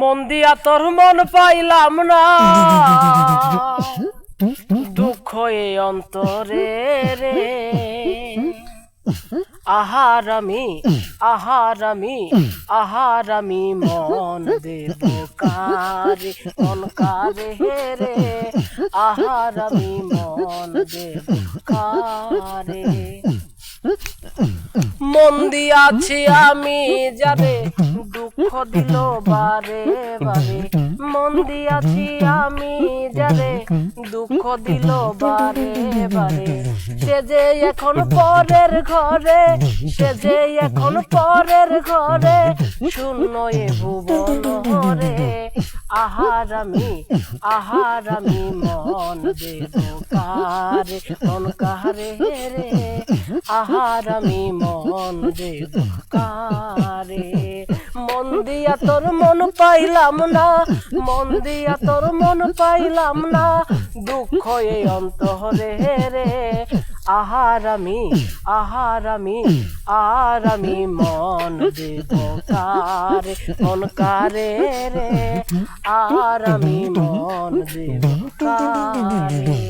মন দিয়া তোর মন পাইলাম না, দুঃখ এই অন্তরে রে। আহারামি মন দেব কারে, মন কারে রে। আহারামি মন দেব কারে। মন দিয়াছি আমি যারে, দুঃখ দিল বারে বারে। মন দিয়াছি আমি যারে, দুঃখ দিল বারে বারে। সে যে এখন পরের ঘরে, সে যে এখন পরের ঘরে, শূন্য এ ভুবন রে। আহারামি মন দেব কারে, মন কারে রে। আহারামি মন দেব কারে। মন দিয়া তোর মন পাইলাম না, মন দিয়া তোর মন পাইলাম না, দুঃখ এই অন্তরে রে। আহারামি মন দেব কারে, মন কারে রে। আহারামি মন দেব কারে।